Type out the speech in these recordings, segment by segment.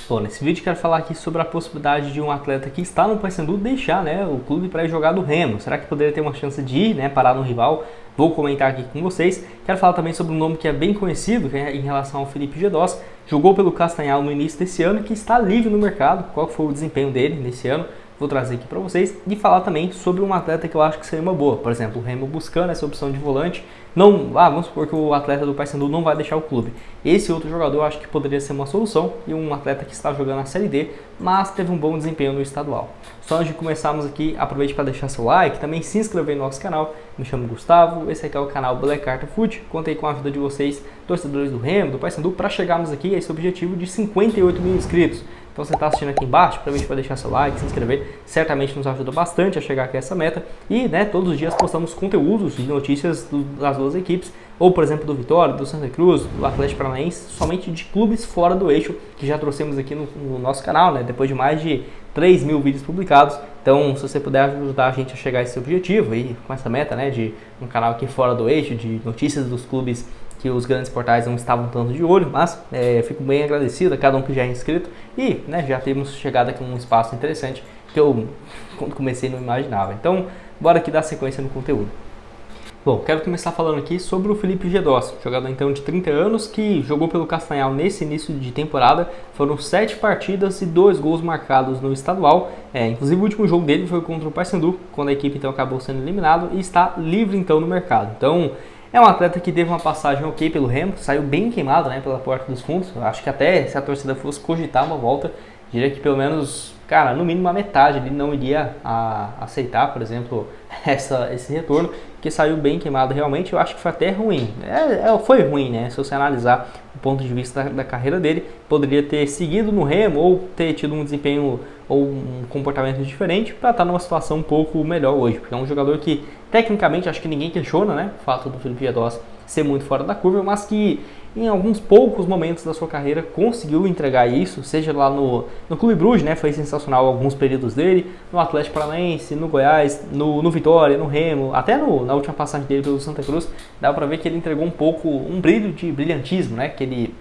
Bom, nesse vídeo quero falar aqui sobre a possibilidade de um atleta que está no Paysandu deixar, o clube para ir jogar do Remo. Será que poderia ter uma chance de ir, parar no rival? Vou comentar aqui com vocês. Quero falar também sobre um nome que é bem conhecido, que é em relação ao Felipe Gedós. Jogou pelo Castanhal no início desse ano, que está livre no mercado. Qual foi o desempenho dele nesse ano? Vou trazer aqui para vocês e falar também sobre um atleta que eu acho que seria uma boa. Por exemplo, o Remo buscando essa opção de volante. Vamos supor que o atleta do Paysandu não vai deixar o clube. Esse outro jogador eu acho que poderia ser uma solução e um atleta que está jogando a Série D, mas teve um bom desempenho no estadual. Só antes de começarmos aqui, aproveite para deixar seu like, também se inscrever no nosso canal. Me chamo Gustavo, esse aqui é o canal Black Carta Foot. Contei com a ajuda de vocês, torcedores do Remo, do Paysandu, para chegarmos aqui a esse objetivo de 58 mil inscritos. Então você está assistindo aqui embaixo, aproveite para deixar seu like, se inscrever, certamente nos ajuda bastante a chegar aqui a essa meta. E todos os dias postamos conteúdos e notícias das duas equipes, ou por exemplo do Vitória, do Santa Cruz, do Atlético Paranaense, somente de clubes fora do eixo, que já trouxemos aqui no nosso canal, depois de mais de 3 mil vídeos publicados. Então, se você puder ajudar a gente a chegar a esse objetivo, e com essa meta de um canal aqui fora do eixo, de notícias dos clubes que os grandes portais não estavam tanto de olho, mas fico bem agradecido a cada um que já é inscrito e já temos chegado aqui a um espaço interessante que eu, quando comecei, não imaginava. Então, bora aqui dar sequência no conteúdo. Bom, quero começar falando aqui sobre o Felipe Gedós, jogador então de 30 anos que jogou pelo Castanhal nesse início de temporada. Foram 7 partidas e 2 gols marcados no estadual. Inclusive o último jogo dele foi contra o Paysandu, quando a equipe então acabou sendo eliminado e está livre então no mercado. Então, é um atleta que teve uma passagem ok pelo Remo, saiu bem queimado pela porta dos fundos. Eu acho que até se a torcida fosse cogitar uma volta, diria que pelo menos, no mínimo a metade ele não iria aceitar, por exemplo, esse retorno, que saiu bem queimado realmente. Eu acho que foi até ruim. Foi ruim, se você analisar o ponto de vista da carreira dele. Poderia ter seguido no Remo ou ter tido um desempenho ou um comportamento diferente para estar numa situação um pouco melhor hoje, porque é um jogador que tecnicamente acho que ninguém questiona, o fato do Felipe Gedós ser muito fora da curva, mas que em alguns poucos momentos da sua carreira conseguiu entregar isso, seja lá no Clube Bruges, foi sensacional alguns períodos dele, no Atlético Paranaense, no Goiás, no Vitória, no Remo, até na última passagem dele pelo Santa Cruz, dá pra ver que ele entregou um brilho de brilhantismo,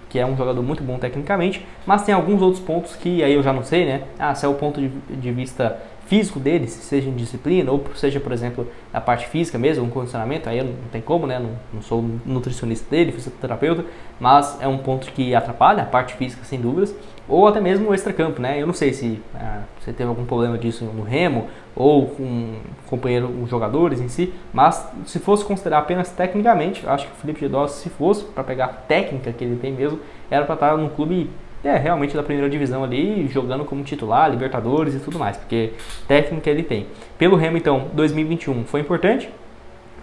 que é um jogador muito bom tecnicamente, mas tem alguns outros pontos que aí eu já não sei, se é o ponto de vista físico dele, seja em disciplina ou seja, por exemplo, na parte física mesmo, um condicionamento, aí não tem como, não sou nutricionista dele, fisioterapeuta, mas é um ponto que atrapalha a parte física sem dúvidas, ou até mesmo o extracampo, eu não sei se você teve algum problema disso no Remo ou com os jogadores em si, mas se fosse considerar apenas tecnicamente, eu acho que o Felipe Gedós, se fosse para pegar a técnica que ele tem mesmo, era para estar num clube realmente da primeira divisão ali, jogando como titular, Libertadores e tudo mais, porque técnica ele tem. Pelo Remo, então, 2021 foi importante,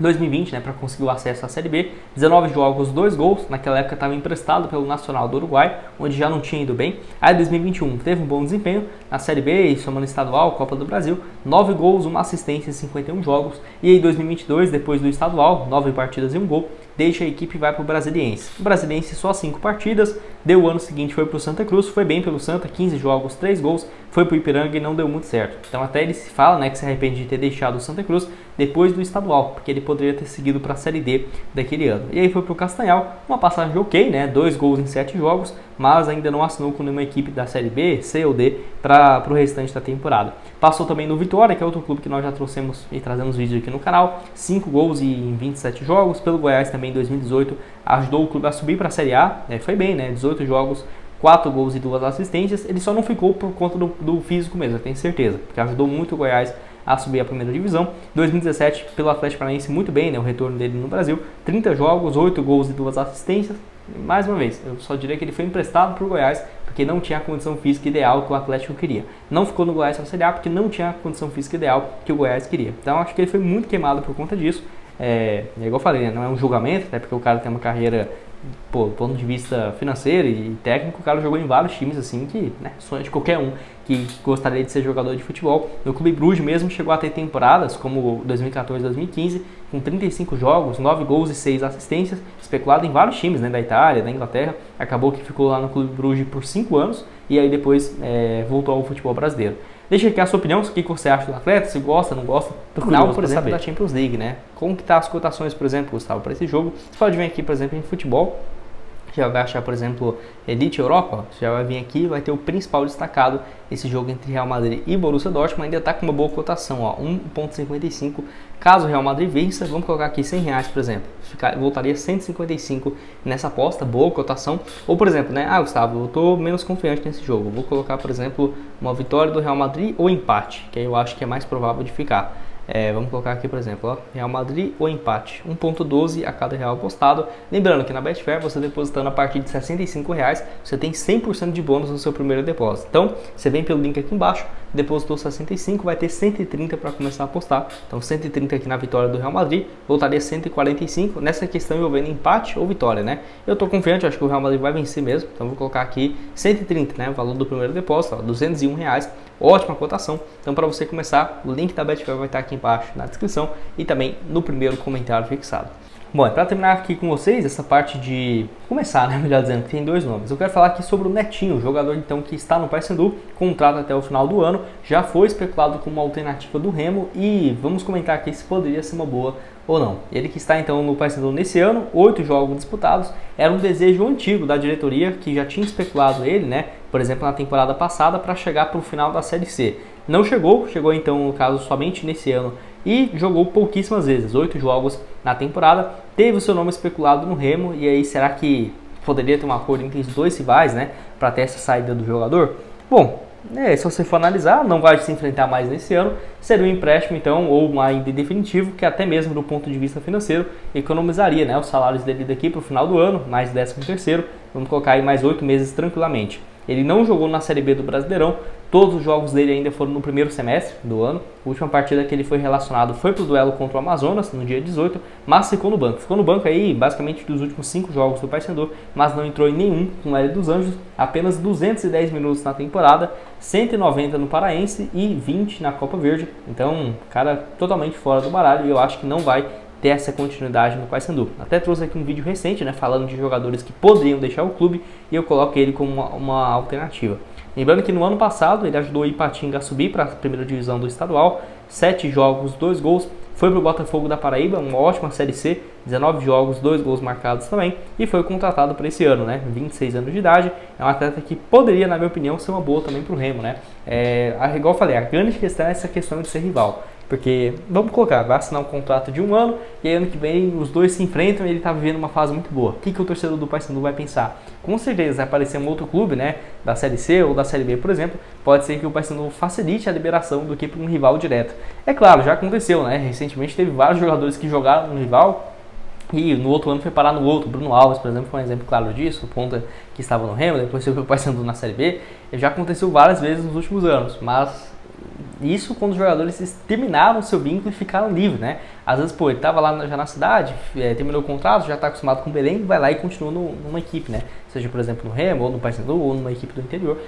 2020, para conseguir o acesso à Série B, 19 jogos, 2 gols, naquela época estava emprestado pelo Nacional do Uruguai, onde já não tinha ido bem. Aí 2021 teve um bom desempenho na Série B, somando estadual, Copa do Brasil, 9 gols, 1 assistência em 51 jogos, e aí 2022, depois do estadual, 9 partidas e 1 gol, deixa a equipe e vai para o Brasiliense. O Brasiliense só 5 partidas, deu o ano seguinte, foi para o Santa Cruz, foi bem pelo Santa, 15 jogos, 3 gols, foi para o Ipiranga e não deu muito certo. Então até ele se fala que se arrepende de ter deixado o Santa Cruz depois do estadual, porque ele poderia ter seguido para a Série D daquele ano. E aí foi para o Castanhal, uma passagem ok, 2 gols em 7 jogos, mas ainda não assinou com nenhuma equipe da Série B, C ou D para o restante da temporada. Passou também no Vitória, que é outro clube que nós já trouxemos e trazemos vídeo aqui no canal, 5 gols em 27 jogos, pelo Goiás também em 2018, ajudou o clube a subir para a Série A, foi bem, 18 jogos, 4 gols e 2 assistências. Ele só não ficou por conta do físico mesmo, eu tenho certeza, porque ajudou muito o Goiás a subir a primeira divisão. 2017 pelo Atlético Paranaense muito bem, o retorno dele no Brasil, 30 jogos, 8 gols e 2 assistências. Mais uma vez, eu só diria que ele foi emprestado para o Goiás porque não tinha a condição física ideal que o Atlético queria. Não ficou no Goiás para Série A porque não tinha a condição física ideal que o Goiás queria. Então acho que ele foi muito queimado por conta disso. Igual eu falei, não é um julgamento, até porque o cara tem uma carreira, do ponto de vista financeiro e técnico, o cara jogou em vários times assim que, sonho de qualquer um que gostaria de ser jogador de futebol. No Clube Bruges mesmo chegou a ter temporadas como 2014, 2015, com 35 jogos, 9 gols e 6 assistências, especulado em vários times, da Itália, da Inglaterra. Acabou que ficou lá no Clube Bruges por 5 anos e aí depois voltou ao futebol brasileiro. Deixa aqui a sua opinião, o que você acha do atleta, se gosta, não gosta, do final, por exemplo, da Champions League, Como que tá as cotações, por exemplo, Gustavo, para esse jogo? Você pode vir aqui, por exemplo, em futebol, Já vai achar, por exemplo, Elite Europa, ó, já vai vir aqui, vai ter o principal destacado, esse jogo entre Real Madrid e Borussia Dortmund, ainda está com uma boa cotação, ó, 1,55. Caso o Real Madrid vença, vamos colocar aqui R$100, por exemplo, voltaria 155 nessa aposta, boa cotação. Ou, por exemplo, né, Gustavo, eu estou menos confiante nesse jogo, vou colocar, por exemplo, uma vitória do Real Madrid ou empate, que aí eu acho que é mais provável de ficar. Vamos colocar aqui, por exemplo, ó, Real Madrid ou empate, 1,12 a cada real apostado. Lembrando que na Betfair, você depositando a partir de R$65, você tem 100% de bônus no seu primeiro depósito. Então, você vem pelo link aqui embaixo, depositou 65, vai ter 130 para começar a apostar. Então, 130 aqui na vitória do Real Madrid, voltaria 145 nessa questão envolvendo empate ou vitória, né? Eu estou confiante, acho que o Real Madrid vai vencer mesmo, então vou colocar aqui 130, né? O valor do primeiro depósito, ó, R$201. Ótima cotação. Então, para você começar, o link da Betfair vai estar aqui embaixo na descrição e também no primeiro comentário fixado. Bom, para terminar aqui com vocês, essa parte de começar, né, melhor dizendo, que tem dois nomes. Eu quero falar aqui sobre o Netinho, jogador então que está no Paysandu, contrato até o final do ano, já foi especulado como uma alternativa do Remo e vamos comentar aqui se poderia ser uma boa ou não. Ele que está então no Paysandu nesse ano, 8 jogos disputados, era um desejo antigo da diretoria que já tinha especulado ele, né, por exemplo, na temporada passada para chegar para o final da Série C. Não chegou então no caso somente nesse ano e jogou pouquíssimas vezes, 8 jogos na temporada, teve o seu nome especulado no Remo e aí será que poderia ter um acordo entre os dois rivais, né, para ter essa saída do jogador? Bom, se você for analisar, não vai se enfrentar mais nesse ano, seria um empréstimo então, ou uma ainda definitivo, que até mesmo do ponto de vista financeiro, economizaria, né, os salários dele daqui para o final do ano, mais 13º, vamos colocar aí mais 8 meses tranquilamente. Ele não jogou na Série B do Brasileirão, todos os jogos dele ainda foram no primeiro semestre do ano. A última partida que ele foi relacionado foi para o duelo contra o Amazonas, no dia 18, mas ficou no banco. Ficou no banco aí basicamente dos últimos 5 jogos do Paysandu, mas não entrou em nenhum com o L dos Anjos, apenas 210 minutos na temporada, 190 no Paraense e 20 na Copa Verde. Então, cara totalmente fora do baralho e eu acho que não vai ter essa continuidade no Paysandu. Até trouxe aqui um vídeo recente, né, falando de jogadores que poderiam deixar o clube e eu coloco ele como uma alternativa. Lembrando que no ano passado ele ajudou o Ipatinga a subir para a primeira divisão do estadual, 7 jogos, 2 gols, foi para o Botafogo da Paraíba, uma ótima Série C, 19 jogos, 2 gols marcados também, e foi contratado para esse ano, né, 26 anos de idade, é um atleta que poderia, na minha opinião, ser uma boa também para o Remo, né, igual eu falei, a grande questão é essa questão de ser rival. Porque, vamos colocar, vai assinar um contrato de 1 ano e aí ano que vem os dois se enfrentam e ele está vivendo uma fase muito boa. O que o torcedor do Paysandu vai pensar? Com certeza vai aparecer um outro clube, né, da Série C ou da Série B, por exemplo, pode ser que o Paysandu facilite a liberação do que para um rival direto. É claro, já aconteceu, né, recentemente teve vários jogadores que jogaram no rival e no outro ano foi parar no outro. Bruno Alves, por exemplo, foi um exemplo claro disso, o ponta que estava no Remo, depois foi para o Paysandu na Série B. Já aconteceu várias vezes nos últimos anos, mas isso quando os jogadores terminaram o seu vínculo e ficaram livres, né? Às vezes, ele estava lá já na cidade, terminou o contrato, já está acostumado com o Belém, vai lá e continua numa equipe, né? Seja, por exemplo, no Remo, ou no Paysandu, ou numa equipe do interior.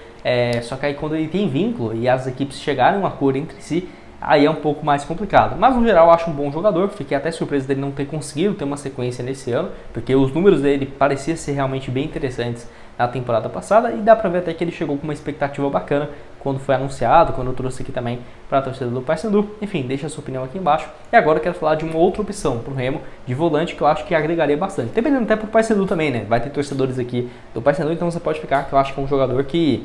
Só que aí quando ele tem vínculo e as equipes chegarem a um acordo entre si, aí é um pouco mais complicado. Mas, no geral, eu acho um bom jogador. Fiquei até surpreso dele não ter conseguido ter uma sequência nesse ano, porque os números dele pareciam ser realmente bem interessantes na temporada passada, e dá pra ver até que ele chegou com uma expectativa bacana quando foi anunciado, quando eu trouxe aqui também para a torcida do Paysandu. Enfim, deixa a sua opinião aqui embaixo. E agora eu quero falar de uma outra opção para o Remo, de volante, que eu acho que agregaria bastante. Dependendo até para o Paysandu também, né? Vai ter torcedores aqui do Paysandu, então você pode ficar, que eu acho que é um jogador que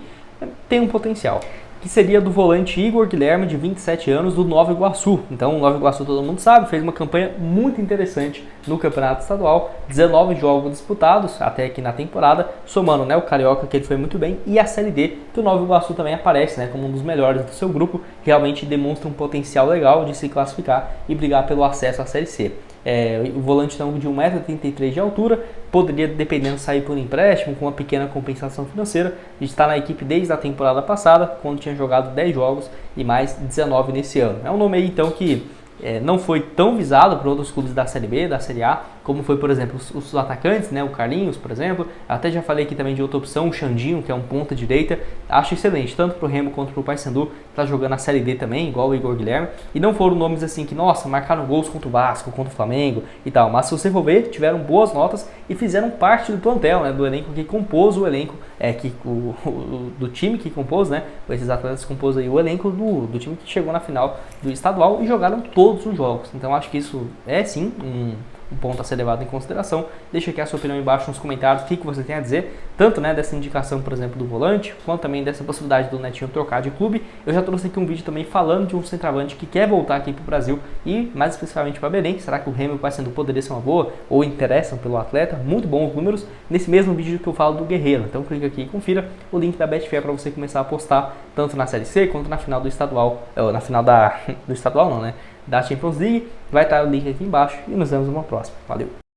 tem um potencial. Que seria do volante Igor Guilherme, de 27 anos, do Nova Iguaçu. Então, o Nova Iguaçu, todo mundo sabe, fez uma campanha muito interessante no Campeonato Estadual, 19 jogos disputados até aqui na temporada, somando, né, o Carioca, que ele foi muito bem, e a Série D, que o Nova Iguaçu também aparece, né, como um dos melhores do seu grupo, realmente demonstra um potencial legal de se classificar e brigar pelo acesso à Série C. O volante então, de 1,33 m de altura, poderia, dependendo, sair por empréstimo com uma pequena compensação financeira. A gente está na equipe desde a temporada passada, quando tinha jogado 10 jogos e mais 19 nesse ano. É um nome aí então que não foi tão visado por outros clubes da Série B, da Série A, como foi, por exemplo, os atacantes, né, o Carlinhos, por exemplo. Até já falei aqui também de outra opção, o Xandinho, que é um ponta direita. Acho excelente, tanto para o Remo quanto para o Paysandu, está jogando a Série D também, igual o Igor Guilherme. E não foram nomes assim que, nossa, marcaram gols contra o Vasco, contra o Flamengo e tal. Mas se você for ver, tiveram boas notas e fizeram parte do plantel, né, do elenco que compôs o elenco, do time que compôs, né, esses atletas compôs aí o elenco do time que chegou na final do estadual e jogaram todos os jogos. Então acho que isso é sim um ponto a ser levado em consideração. Deixa aqui a sua opinião embaixo nos comentários, o que você tem a dizer, tanto né, dessa indicação, por exemplo, do volante, quanto também dessa possibilidade do Netinho trocar de clube. Eu já trouxe aqui um vídeo também falando de um centroavante que quer voltar aqui para o Brasil e mais especificamente para Belém. Será que o Remo e o Paysandu poderia ser uma boa ou interessam pelo atleta? Muito bons números nesse mesmo vídeo que eu falo do Guerreiro. Então clica aqui e confira o link da Betfair para você começar a apostar tanto na Série C quanto na final do estadual, na final do estadual não, né? Da Champions League. Vai estar o link aqui embaixo e nos vemos numa próxima. Valeu!